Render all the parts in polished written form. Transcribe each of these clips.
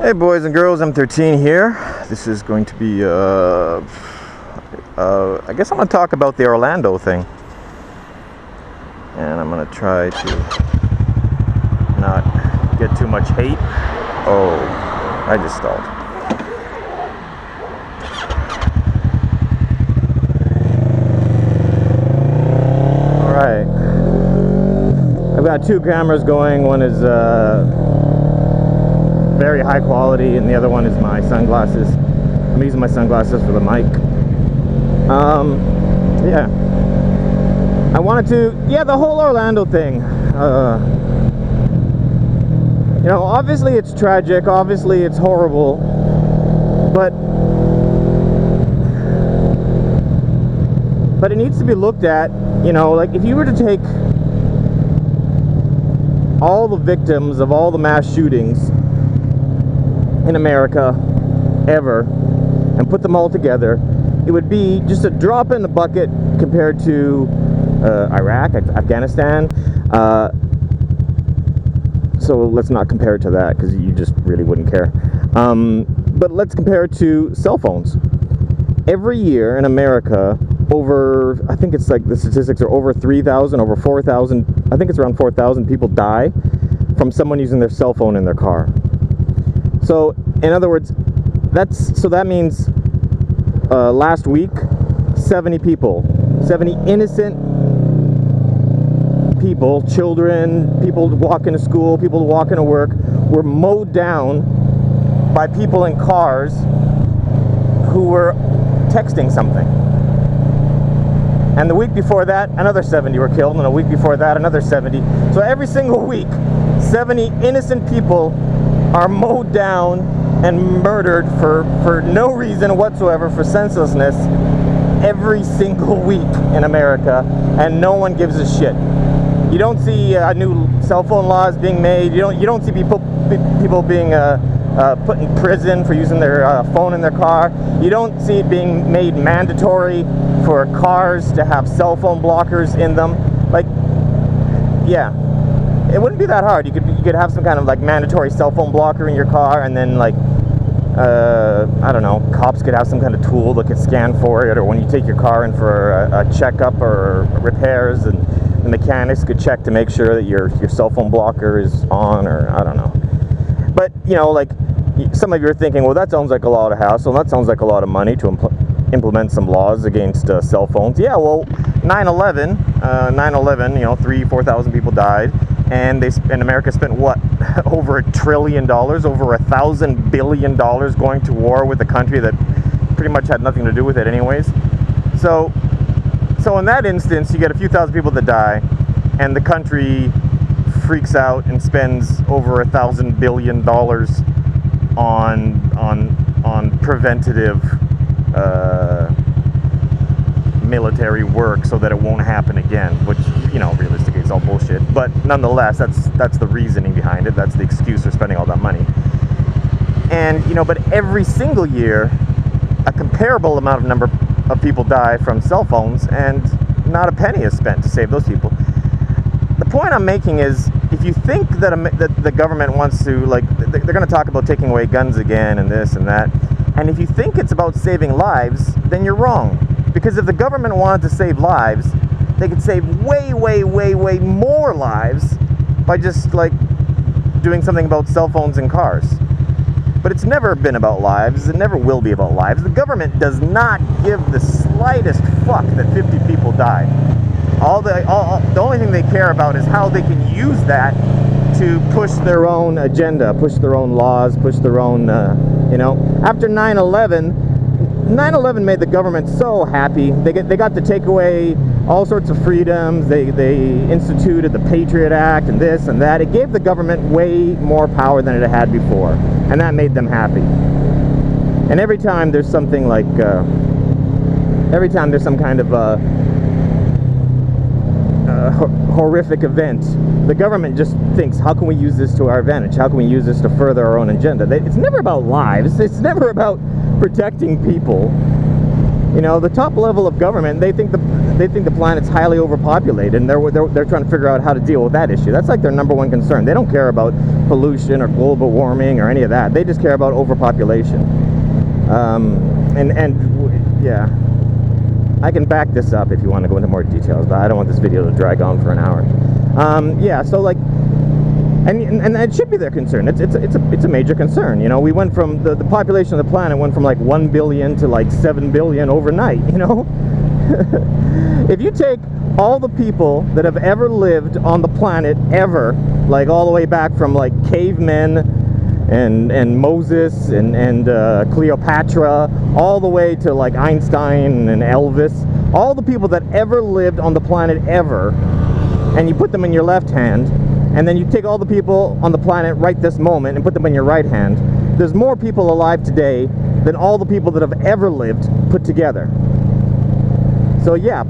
Hey boys and girls, M13 here. This is going to be, I guess I'm going to talk about the Orlando thing. And I'm going to try to not get too much hate. Oh, I just stalled. Alright. I've got two cameras going. One is, very high quality, and the other one is my sunglasses. I'm using my sunglasses for the mic. Yeah. I wanted to, the whole Orlando thing. You know, obviously it's tragic, obviously it's horrible, but it needs to be looked at. You know, like if you were to take all the victims of all the mass shootings in America ever and put them all together, it would be just a drop in the bucket compared to Iraq, Afghanistan. So let's not compare it to that, because you just really wouldn't care. But let's compare it to cell phones. Every year in America, over, I think it's like the statistics are over 3,000, over 4,000, I think it's around 4,000 people die from someone using their cell phone in their car. So, in other words, that means last week, 70 people, 70 innocent people, children, people walking to school, people walking to work, were mowed down by people in cars who were texting something. And the week before that, another 70 were killed, and the week before that, another 70. So every single week, 70 innocent people are mowed down and murdered for no reason whatsoever, for senselessness, every single week in America, and no one gives a shit. You don't see new cell phone laws being made. You don't see people being put in prison for using their phone in their car. You don't see it being made mandatory for cars to have cell phone blockers in them. Like, yeah. It wouldn't be that hard. You could have some kind of like mandatory cell phone blocker in your car, and then like I don't know, cops could have some kind of tool that could scan for it, or when you take your car in for a checkup or repairs, and the mechanics could check to make sure that your cell phone blocker is on, or I don't know. But you know, like some of you are thinking, well, that sounds like a lot of hassle, and that sounds like a lot of money to implement some laws against cell phones. Yeah, well, 9/11, you know, 4,000 people died. And America spent what? Over $1 trillion, over $1,000 billion going to war with a country that pretty much had nothing to do with it anyways. So in that instance, you get a few thousand people that die, and the country freaks out and spends over $1,000 billion on preventative military work so that it won't happen again, which, you know, realistically is all bullshit. But nonetheless, that's the reasoning behind it. That's the excuse for spending all that money. And, you know, but every single year, a comparable number of people die from cell phones, and not a penny is spent to save those people. The point I'm making is, if you think that the government wants to, like, they're going to talk about taking away guns again and this and that, and if you think it's about saving lives, then you're wrong. Because if the government wanted to save lives, they could save way, way, way, way more lives by just, like, doing something about cell phones and cars. But it's never been about lives. It never will be about lives. The government does not give the slightest fuck that 50 people died. The only thing they care about is how they can use that to push their own agenda, push their own laws, push their own, you know. After 9/11 made the government so happy. They got to take away all sorts of freedoms. They instituted the Patriot Act and this and that. It gave the government way more power than it had before, and that made them happy. And every time there's something like, every time there's some kind of horrific event, the government just thinks, how can we use this to our advantage? How can we use this to further our own agenda? It's never about lives. It's never about protecting people. You know, the top level of government, they think the planet's highly overpopulated, and they're trying to figure out how to deal with that issue. That's like their number one concern. They don't care about pollution or global warming or any of that. They just care about overpopulation. Yeah, I can back this up if you want to go into more details, but I don't want this video to drag on for an hour. Yeah, so like, and it should be their concern. It's a major concern. You know, we went from the population of the planet went from like 1 billion to like 7 billion overnight. You know, if you take all the people that have ever lived on the planet ever, like all the way back from like cavemen and Moses and Cleopatra, all the way to like Einstein and Elvis, all the people that ever lived on the planet ever, and you put them in your left hand, and then you take all the people on the planet right this moment and put them in your right hand, there's more people alive today than all the people that have ever lived put together. So yeah,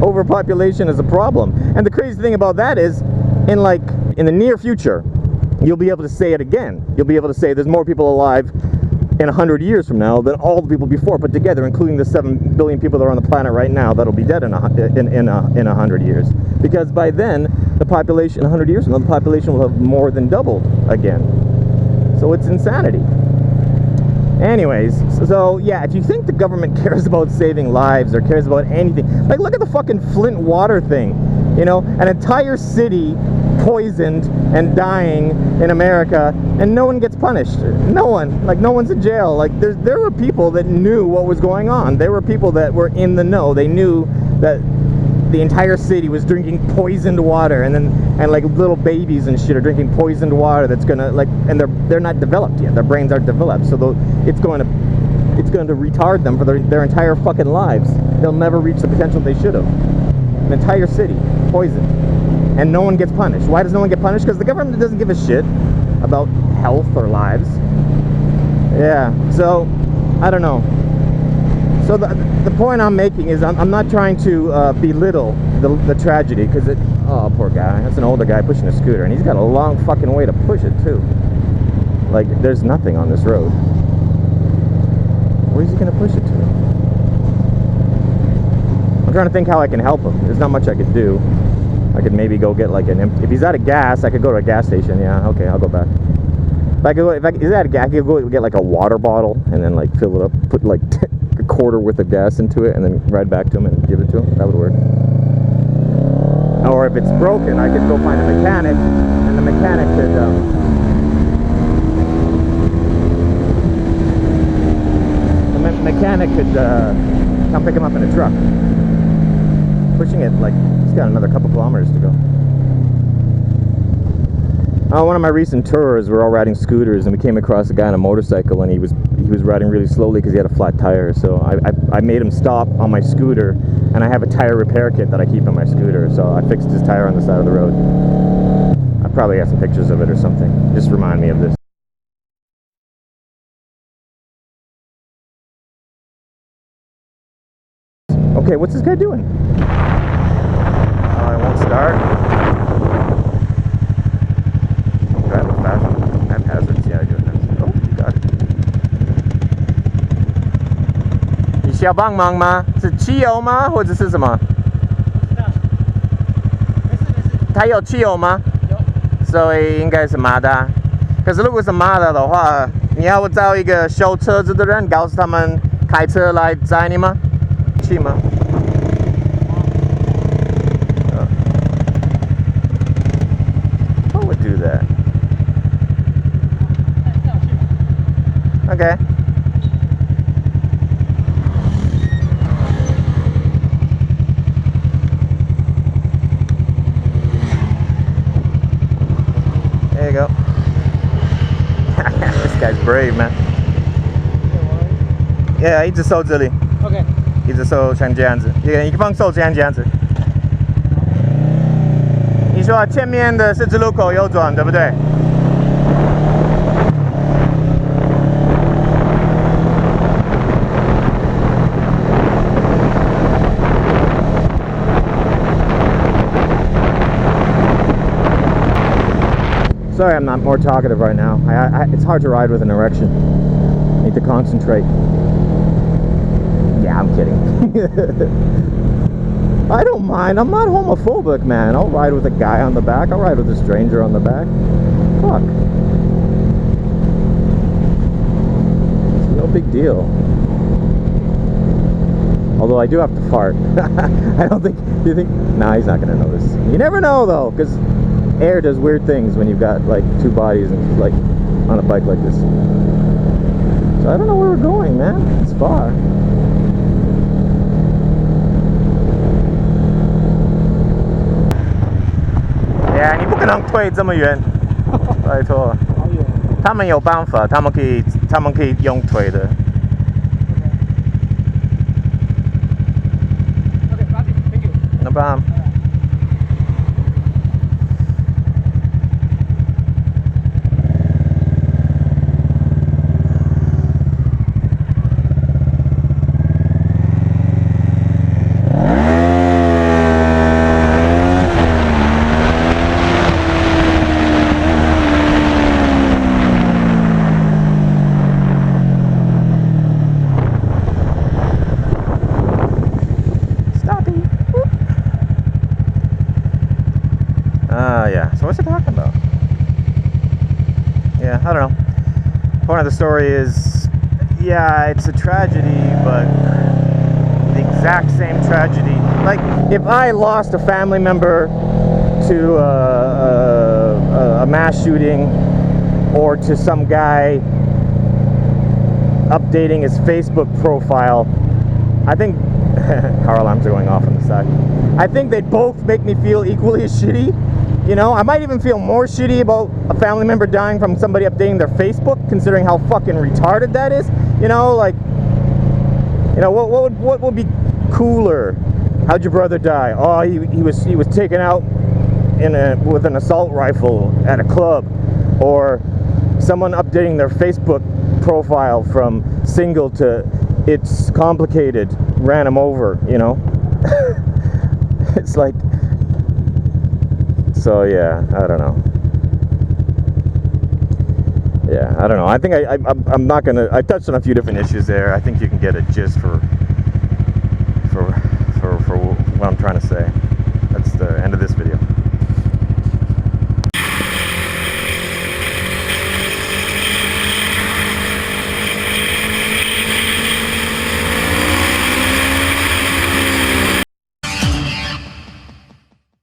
overpopulation is a problem. And the crazy thing about that is, in the near future, you'll be able to say it again. You'll be able to say there's more people alive in 100 years from now than all the people before put together, including the 7 billion people that are on the planet right now that'll be dead in 100 years. Because by then, the population, 100 years from now, the population will have more than doubled again. So it's insanity. Anyways, so yeah, if you think the government cares about saving lives or cares about anything, like look at the fucking Flint water thing. You know, an entire city poisoned and dying in America, and no one gets punished. No one. Like, no one's in jail. Like, there were people that knew what was going on. There were people that were in the know. They knew that the entire city was drinking poisoned water, and like little babies and shit are drinking poisoned water that's gonna, like, and they're not developed yet. Their brains aren't developed, so it's going to retard them for their entire fucking lives. They'll never reach the potential they should have. An entire city poisoned, and no one gets punished. Why does no one get punished? Because the government doesn't give a shit about health or lives. Yeah, so I don't know. So the point I'm making is I'm not trying to belittle the tragedy, because oh, poor guy. That's an older guy pushing a scooter, and he's got a long fucking way to push it too. Like, there's nothing on this road. Where's he gonna push it to? I'm trying to think how I can help him. There's not much I could do. I could maybe go get like if he's out of gas, I could go to a gas station. Yeah, okay, I'll go back. If he's out of gas, I could go get like a water bottle and then like fill it up, put like a quarter worth of gas into it, and then ride back to him and give it to him. That would work. Or if it's broken, I could go find a mechanic, and the mechanic could come pick him up in a truck. Pushing it, like, he's got another couple kilometers to go. One of my recent tours, we're all riding scooters, and we came across a guy on a motorcycle, and he was riding really slowly because he had a flat tire. So I made him stop on my scooter, and I have a tire repair kit that I keep on my scooter. So I fixed his tire on the side of the road. I probably have some pictures of it or something. Just remind me of this. Okay, what's this guy doing? Oh, it won't start. Drive with fashion. Haphazards, yeah, I do it. Oh, you got it. 你需要帮忙吗？是汽油吗？或者是什么？它有汽油吗？有。所以应该是马达。可是如果是马达的话，你要找一个修车子的人，告诉他们开车来载你吗？去吗？ Do that. Okay. There you go. This guy's brave, man. Yeah, 一直收这里。Okay. 一直收像这样子，一个帮手这样子。 你说前面的十字路口右转，对不对？ Sorry, I'm not more talkative right now. It's hard to ride with an erection. I need to concentrate. Yeah, I'm kidding. I don't mind. I'm not homophobic, man. I'll ride with a guy on the back. I'll ride with a stranger on the back. Fuck. It's no big deal. Although I do have to fart. I don't think... Do you think... Nah, he's not going to notice. You never know, though, because air does weird things when you've got, like, two bodies and, like, on a bike like this. So I don't know where we're going, man. It's far. Yeah, 你不可能退这么远，拜托。他们有办法，他们可以用推的。Okay, got it. Thank you. No problem. Yeah, so what's it talking about? Yeah, I don't know. Point of the story is, yeah, it's a tragedy, but the exact same tragedy. Like, if I lost a family member to a mass shooting, or to some guy updating his Facebook profile, I think car alarms are going off on the side. I think they'd both make me feel equally as shitty. You know, I might even feel more shitty about a family member dying from somebody updating their Facebook, considering how fucking retarded that is. You know, like, you know, what would be cooler? How'd your brother die? Oh, he was taken out with an assault rifle at a club, or someone updating their Facebook profile from single to it's complicated, ran him over. You know, it's like. So yeah, I don't know. Yeah, I don't know. I think I'm not gonna. I touched on a few different issues there. I think you can get a gist for what I'm trying to say. That's the end of